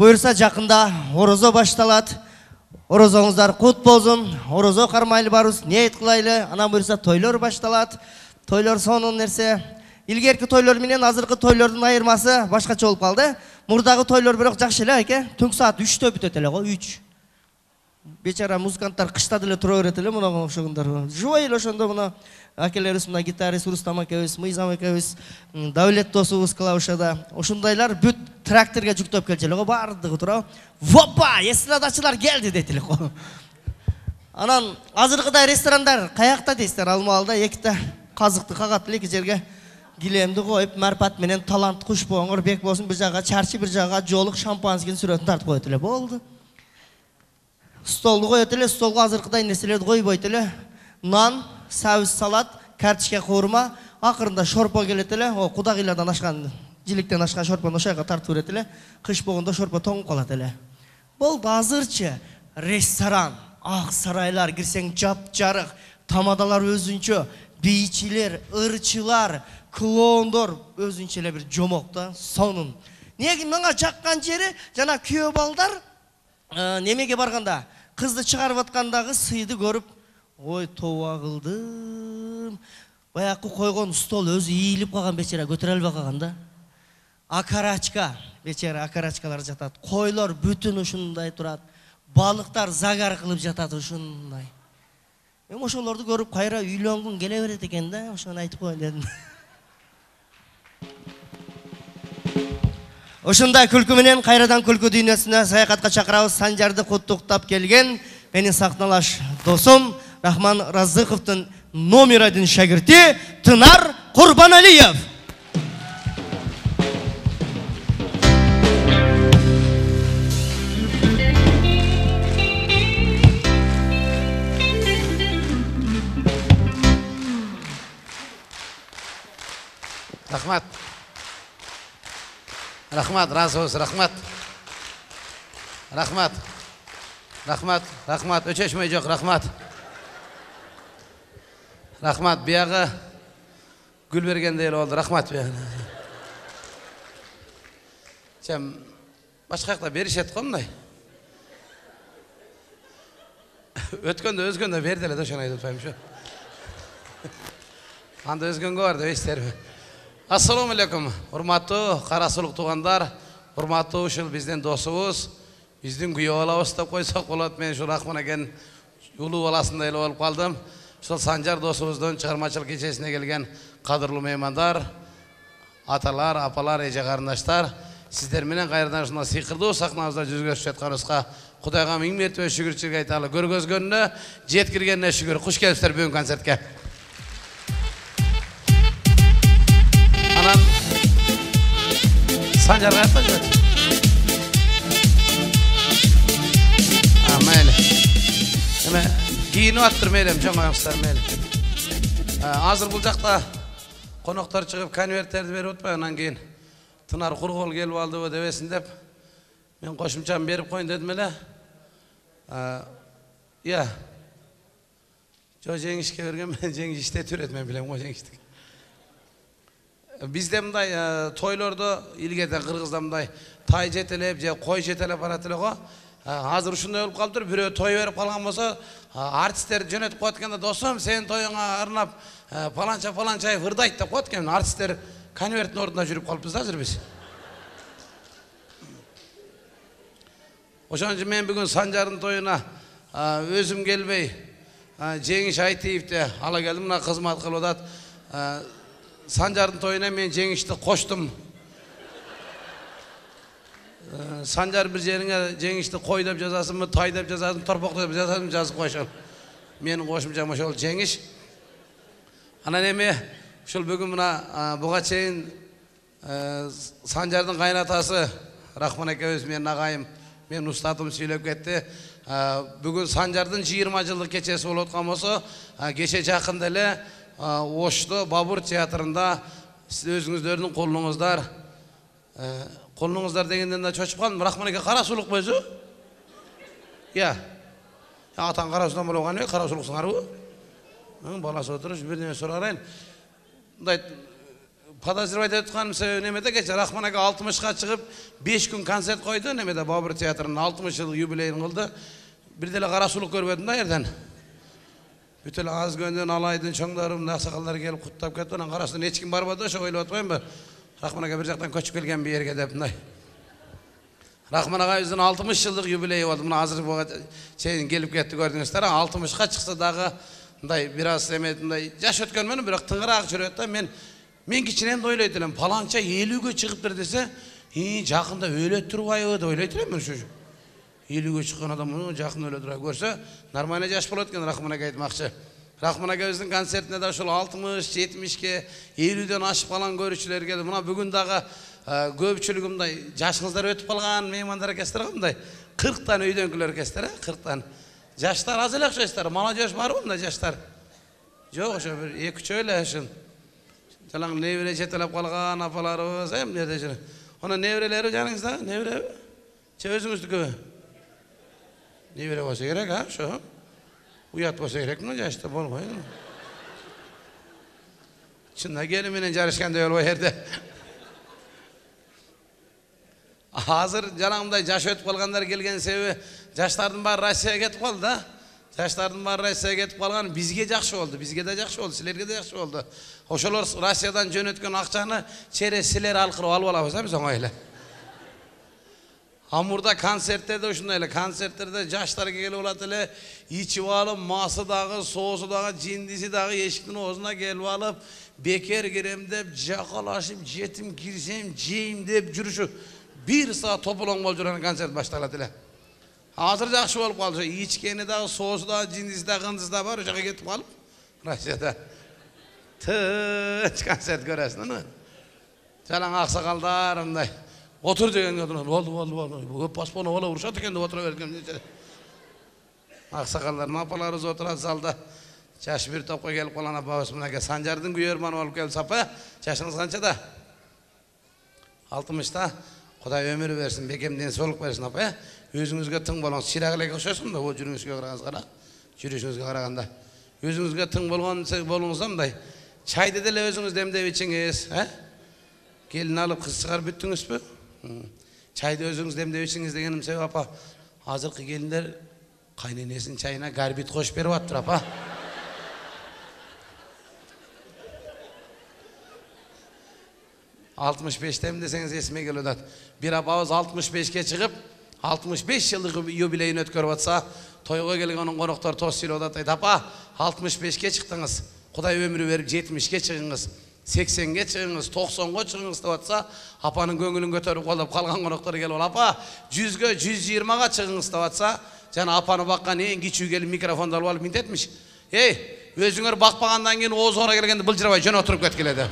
Buyursa жақында орозо башталат. Орозоңуздар кут болсун. Орозо кармайлы барыбыз, ниет кылайлы. Анан буюрса тойлор башталат. Тойлор сонун нерсе. Илгерки тойлор менен азыркы тойлордун айырмасы башкача болуп калды. Мурдагы тойлор бирок жакшы эле, айке. Түнк саат 3-тө бүтөт эле го, 3. Бечара музыканттар кышта деле тура берет эле, мунага окшогондар. Жубай эле ошондо муна акелерибиз, мына гитарист Рустам акебиз, Мыйзам акебиз, Давлет досубуз клавишада. Ошондайлар бүт тракторго жүктөп келчү эле го, бардыгы тура. Вопа, эстрадачылар келди дейт эле го. Анан азыркыдай ресторандар каякта дейсиздер, Алмалда эките казыкты кагат эле, эки жерге килемди коюп, марпат менен талант Кушбоңор бек болсун, бир жага чарчы, бир жага жолук шампанскийдин сүрөтүн тартып коет эле, болду. Столду коет эле, столго азыркыдай нерселерди койбойт эле. Нан, сабыз салат, картишке куурма, акырында шорпо келет эле. О, кудагыйлардан ашкан, жиликтен ашкан шорпону ошойго тартып берет эле. Кыш болгондо шорпо тоңуп калат эле. Болду, азырчы ресторан, ак сарайлар кирсең жап-жарык, тамадалар өзүнчө, бийчилер, ырчылар, клоундор өзүнчө эле бир жомок да, сонун. Неге мага жаккан жери жана күйөө балдар немеге барганда, кызды чыгарып аткандагы сыйды көрүп, ой, тоба кылдым. Баякы койгон стол өзү ийилип калган, бечара көтөрө албай калган да. Акарачка, бечара акарачкалар жатат. Койлор бүтүн ушундай турат. Балыктар загар кылып жатат ушундай. Эми ошолорду көрүп кайра үйлөнгүң келе берет экен да, ошону айтып коеюн дедим. Ошундай күлкү менен кайрадан күлкү дүйнөсүнө саякатка чакырабыз. Санжарды куттуктап келген менин сахналаш досум Рахман Разыковдун номер 1 шагирти Тынар Курбаналиев. Рахмат. Рахмат, разы болсын, рахмат. Рахмат. Рахмат, рахмат, өчешмей жоқ, рахмат. Рахмат, бияғы гүл бергендей болды, рахмат бияғы. Чем башқа жақта берішет қомдай. Өткенде өзгенде берделі дошан айды ұтпайым шу. Анда өзгенге барды, өйстерім. Ассаламу алейкум, урматтуу карасулук туугандар, урматтуу ушул биздин досубуз, биздин күйөө балабыз деп койсок болот. Мен ушул Рахман экен улуу баласындай эле болуп калдым. Ушул Санжар досубуздун чыгармачылык кечесине келген кадырлуу меймандар, аталар, апалар, эже карындаштар, сиздер менен кайрадан ушундай сыйкырдуу сахнабызда жүзгөрүшүп жатканыбызга Кудайга миң мертебе шүгүрчүлүк айталы. Көргөзгөнүнө, жеткиргенине шүгүр. Куш келипсиздер бүгүн концертке. Анан Санжар каякта жүрөт? Мейли. Эме кийинип аттыр, мейли, жоң аяңыздар, мейли. Азыр бул жакта коноктор чыгып конверттерди берип атпайбы, анан кийин Тынар Кургол келип алдыбы дебесин деп мен кошумчаны берип коюн дедим эле. Ия. Жо жеңишке берген, мен жеңиш иштетип берет, мен билем го жеңиштик. Bizde mınday toylarda ilgede Kırgız'da mınday tay jetelep, koy jetelep barat ele go. Hazır uşunday olup kalıptır, biri toy verip kalgan bolsa, artistler jönetip koyatkanda dostum, senin toyuna arnap falançayı hırdayt dep koyatken, artistler konvertin ordunda jürüp kalıpız da biz. Oşan için men bugün Sanjar'ın toyuna özüm gelbey, Cengiz Aytiev'de ala geldim, buna kızmat kılıp odat. Sanjar'ın toyuna men Cengiz'de koştum. Sanjar bir yerine Cengiz'de koy dep жазасın mı, tay dep жазасın, torpaq dep жазасın mı жазıp koşun. Menin koşumcam oşol Cengiz. Anan eme, şol bugün buna buğa çeyin Sanjar'ın kaynatası Rahman ekebimiz menin ağayım, menin ustadım söylep ketdi. Bugün Sanjar'ın 20 yıllık keçesi olup atkan bolsa, geçe жақында эле Oşlu Babur Tiyatrında siz özünüzlerin kolunuzlar degenden de çoşup kaldım. Rahman eke karasuluk bozu. Ya. Atan karasuluktan bol olgan ne? Karasuluk sınarı bu. Balası oturuş bir dene sorarayın. подозревать etkanym себеби немеде кече Рахман ака 60га чыгып 5 күн концерт койду немеде Бабыр театрынын 60 жыл юбилейин кылды. Бир деле карасулук көрбөдүм да жерден. Бүт эле аз көндөн алайдын чоңдорум, аксакалдар келип куттап кетти. Анан карасынан эч ким барбады, ошо ойлоп атпаймынбы? Рахман ака бир жактан көчүп келген бир жерге деп мындай. Рахман агабыздын 60 жылдык юбилейи болду. Мына азыр чейин келип кетти көрдүңүздөр. 60га чыкса дагы мындай бир аз эметиндай жаш өткөн менен бирок тыгыраак жүрөт да. Мен кичинен ойлойт элем, паланча 50ге чыгыптыр десе, жакында өлө турбайбы деп ойлойт элем мен ушу. 50ге чыккан адам жакында өлө турбай көрсө, нормально жаш болот экен Рахман ака айтмакчы. Рахман акабыздын концертине да ошол 60, 70ге, 50ден ашып калган көрүүчүлөр келди. Мына бүгүн дагы көпчүлүгү мындай жашыңыздар өтүп калган меймандар экенсиздер го мындай. 40тан үйдөнкүлөр экенсиздер, 40тан. Жаштар аз эле окшойсуздар, молодежь барбы мындай жаштар? Жок, ошо бир 2-3 эле ушул. Жалаң небере жетелеп калган апаларыбыз, эмнеде жүр. Она неберелери жаныңызда, небере? Че өзүңүздүкү? Небере болсо керек, а, ошо. Уят болсо керек, мына жашта болбой. Чында келин менен жарышкандай болбой жерде. Азыр жанагындай жаш өтүп калгандар келген себеби жаштардын баары Россияга кетип калды да. Жаштардын баары Россияга кетип калган бизге жакшы болду, бизге да жакшы болду, силерге да жакшы болду. Ошолор Россиядан жөнөткөн акчаны через силер алкырып алып алабыз да биз оңой эле. Амурда концерттерде ушундай эле, концерттерде жаштар келип алат эле, ичип алып, масы дагы, соосу дагы, жиндиси дагы эшиктин оозуна келип алып, бекер кирем деп, жакалашып, жетим кирсем, жейм деп жүрүшү. 1 саат тополоң болуп жүргөн концерт башталат эле. Азыр жакшы болуп калды. Ичкени дагы, соосу дагы, жиндиси дагы, кындысы да бар, ошого кетип калып. Россияда тыч концерт көрөсүн, ана. Жалаң аксакалдар мындай. Отур дегенге болду. Көп паспону ола урушат экен деп отура берген. Аксакалдардын апаларыбыз отурат залда. Жаш бир топко келип калган апабыз мынакей Санжардын күйөрманы болуп келип сапа. Жашыңыз канчада? 60та. Кудай өмүр берсин, бекемден соолук берсин апа. Өзүңүзгө тың болоңуз. Чирак эле окшойсуң да, о жүрүңүзгө карагаңыз кара. Жүрүшүңүзгө караганда. Өзүңүзгө тың болуңуз мындай. Чайды деле өзүңүз демдеп ичиңиз, Келин алып кыз чыгарып бүттүңүзбү? Чайды өзүңүз демдеп ичиңиз дегеним себеп апа. Азыркы келиндер кайненесинин чайына гарбит кошуп берип атыптыр апа. «65'tem deseniz esime geliyor. Bir apabız 65'ke çıkıp 65 yıllık yubileyin ötkörüp atsa toyga gelgen onun konuklar toz silip ataydı. Apa 65'ke çıktınız. Kuday ömrü verip 70'ke çıkınız. 80'ge çıkınız, 90'ga çıkınız деп atsa apanın көңүлүн көтөрүп колдоп калган конуктар келип алып апа 100'gө 120'га çıkınız деп atsa жана апаны баккан эң кичүү келип микрофонду алып алып минтетмиш. Эй, өзүңөр бакпагандан кийин оозуңара келгенде былжырабай жөн отуруп кеткиле деп.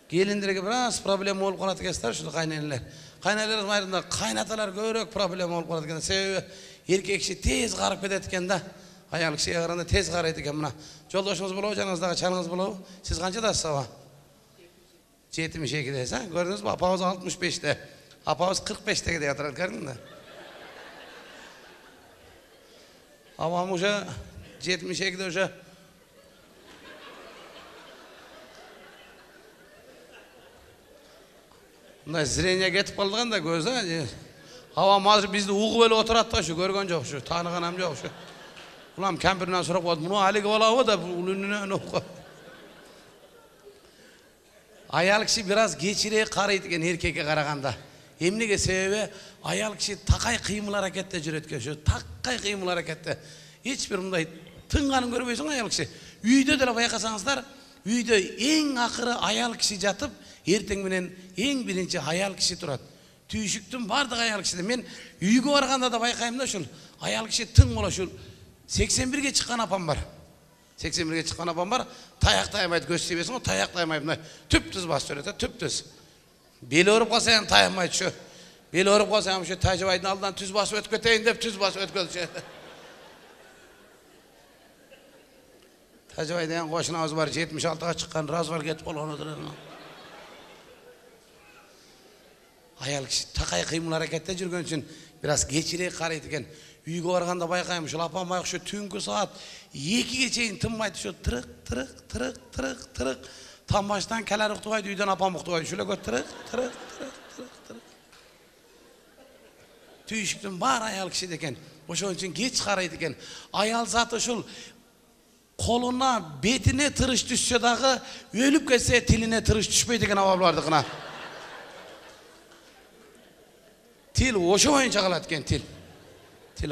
Gelindерге biraz проблема болуп калат экенсиздер ушул кайненелер. Кайненелер майрында кайнаталар көбүрөөк проблема болуп калат экен. Себеби эркек киши тез карып кетет экен да. Аял кишиге караганда тез карайт экен. Мына жолдошуңуз болобу, жаныңыздагы чалыңыз болобу? Сиз канчадасыз аба? 72-десиз, а? Көрдүңүзбү? Апабыз 65'те. Апабыз 45'те деп атат, көрдүңүзбү? Апам уже 72'де уже мындай зрение кетип калган да көзү. Апам азыр бизди угуп эле отурат да, ушу көргөн жок, ушу тааныганам жок, ушу. Улам кемпиринен сурап коет, муну алиги болобу деп үнүнөн окуп. Аял киши biraz кечирээк карайт экен эркекке караганда. Эмнеге себеби аял киши такай кыймыл аракетте жүрөт экен, ушу такай кыймыл аракетте. Эч бир мындай тынганын көрбөйсүң аял киши. Үйдө деле байкасаңыздар, үйдө эң акыры аял киши жатып, эртең менен эң биринчи аял киши турат. Түйшүктүн бардык аял кишиде. Мен үйгө барганда да байкайм да ушул аял киши тың болот. Ушул 81'ge чыккан апам бар. 81'ge чыккан апам бар. Таяк таймайт, көз тийбесиң го, таяк таймайт. Мына түп-түз басып жүрөт, түп-түз. Бели ооруп калса эми таямайт ушу. Бели ооруп калса эми ушу тажыбайдын алдынан түз басып өтүп кетейин деп түз басып өткөзүшөт. Тажыбай деген кошунабыз бар, 76'ga чыккан, развал кетип калган отур. Аял киши такай кыймыл аракетте жүргөн үчүн biraz кечирээк карайт экен. Үйге барганда байкайм, ушул апам байкуш түнкү саат 2ге чейин тынбайт, ошо тырык тырык тырык тырык тырык тамбаштан келер уктубайт, үйдөн апам уктубайт, ушул эле тырык тырык тырык тырык тырык. Түйшүктүн баары аял кишиде экен. Ошон үчүн кеч карайт экен. Аял заты ушул колуна, бетине тырыш түшсө дагы, өлүп кетсе тилине тырыш түшпөйт экен абалбардыкына. Тил ошо боюнча калат экен, тил. Тил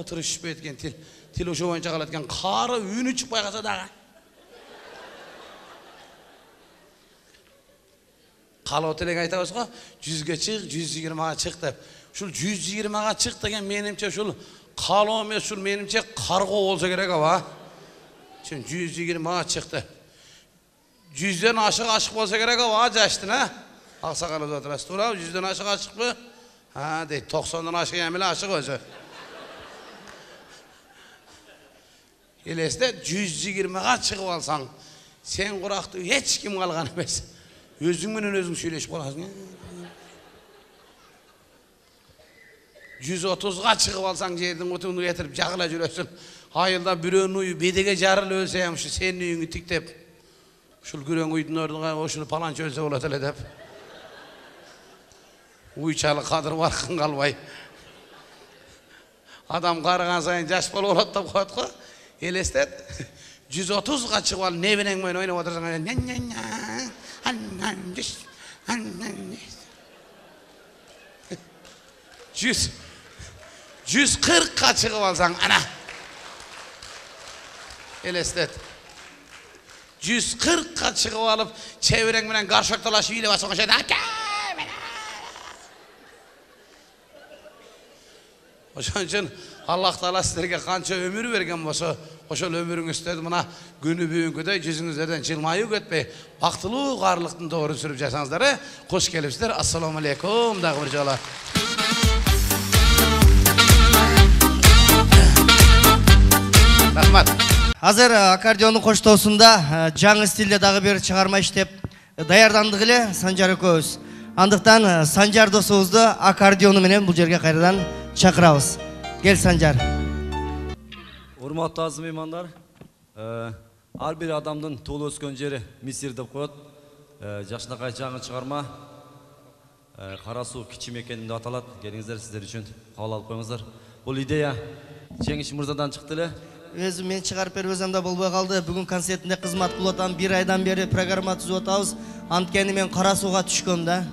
тырыш түшпөйт экен, тил. Тил ошо боюнча калат экен. Кары үнү чыкпай калса дагы. Калып элек айтабыз го, 100ге чык, 120га чык деп. Ушул 120га чык деген менимче ушул калоо эмес, ушул менимче каргоо болсо керек аба. Сен 120га чыкты. 100дөн ашык болсо керек аба, жаштын, а? Аксакал өзү отурасыз, туурабы? 100дөн ашык ашыкпы? Ha deyt, 90'dan aşık emile aşık özü. Eleste 120'ga çıkıp alsan, sen kurakta hiç kim kalgan emez. Özüngünün özüng söyleşip olasın. 130'ga çıkıp alsan, жердің otunu getirip jakıla жүрөsün. Ayılda bürön uyu, bedege jarılı ölseyem, şu senin uyunu tiktep. Şul gürön uydun orduna, oşunu palanç ölse olat ele dep. Uyçalı kadır varkın kalbay. Adam karıgan sayın jaş bol olat da koyat ko. Elestet. 130'ga çıkıp al, nevinen boyun oynap otursan. 140'ga çıkıp alsan ana. Elestet. 140'ga çıkıp alıp çeviren bilen karşıktalaş üyle basın şeyde. Oşun için Allah Taala sizlerge kança ömür bergen bolsa, oşol ömürüңüzde mına günü bugünküdey yüzüңüzlerden jılmayып ketpey, baktılуу garlыктын doğru sürüp jasaňızlar. Hoş gelipsizler. Assalamu aleykum dagı bir jala. Rahmat. Hazır akkordeonun koştoosunda жаңы стилде дагы bir чыгарма иштеп даярдандык эле Санжар экөөбүз. Андыктан Санжар досубузду аккордеону менен бул жерге кайрадан чакырабыз. Gel Sancar. Урматтуу азым меймандар, ар бир адамдын туулуп өскөн жери Мисир деп коет. Жашынакай жаңы чыгарма Кара суу кичи мекени деп аталат. Келиңиздер, сиздер үчүн кабыл алып коюңуздар. Бул идея Жеңиш мырзадан чыкты эле. Өзүм мен чыгарып бербесем да болбой калды. Бүгүн концертинде кызмат кылып атам. 1 айдан бери программа түзүп атабыз. Анткени мен кара сууга түшкөм да.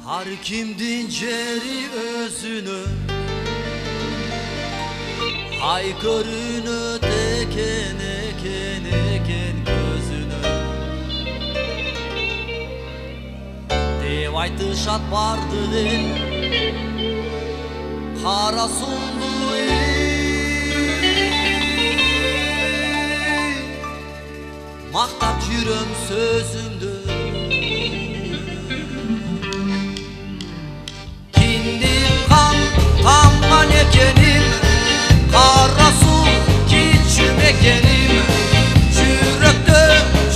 Har kimdin jeri özünü Haykırını teken eken eken gözünü Dev aytышат bardı el Kara sundu Maktap жүрөм sözümdü Tamman ekenim, kara su kiçim ekenim Jürekte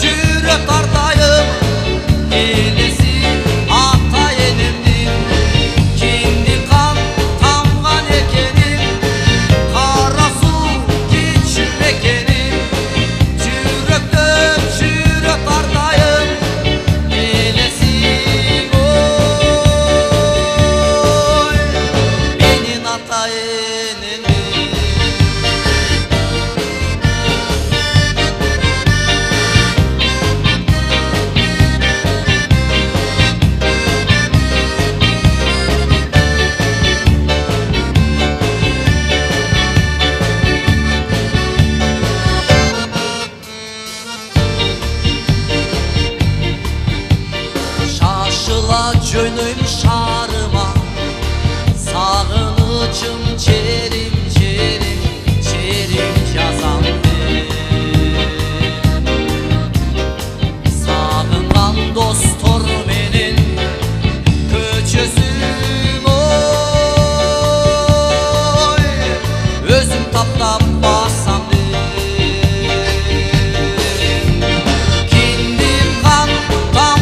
jürek tardayım, elesi ata elimdim Kendi kan tamgan ekenim, kara su kiçim ekenim Jürekte jürek tardayım, elesi Jönüm şarıma Sağınıcım çerim çerim çerim yazandı Sağıngan dostor menin köçözüm oy Özüm taplap basandı Kindim kan tam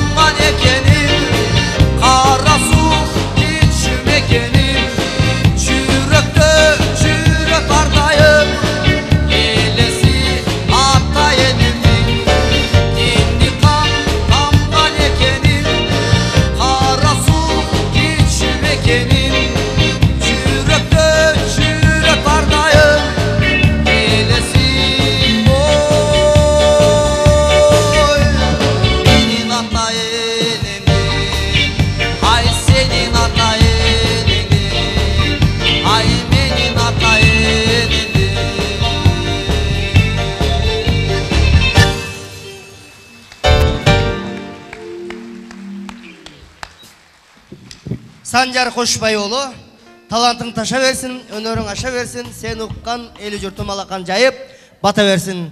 Санжар Кошбайұлы, талантың таша берсін, өнерің аша берсін, сен ұққан елі жұртым алақан жайып, бата берсін.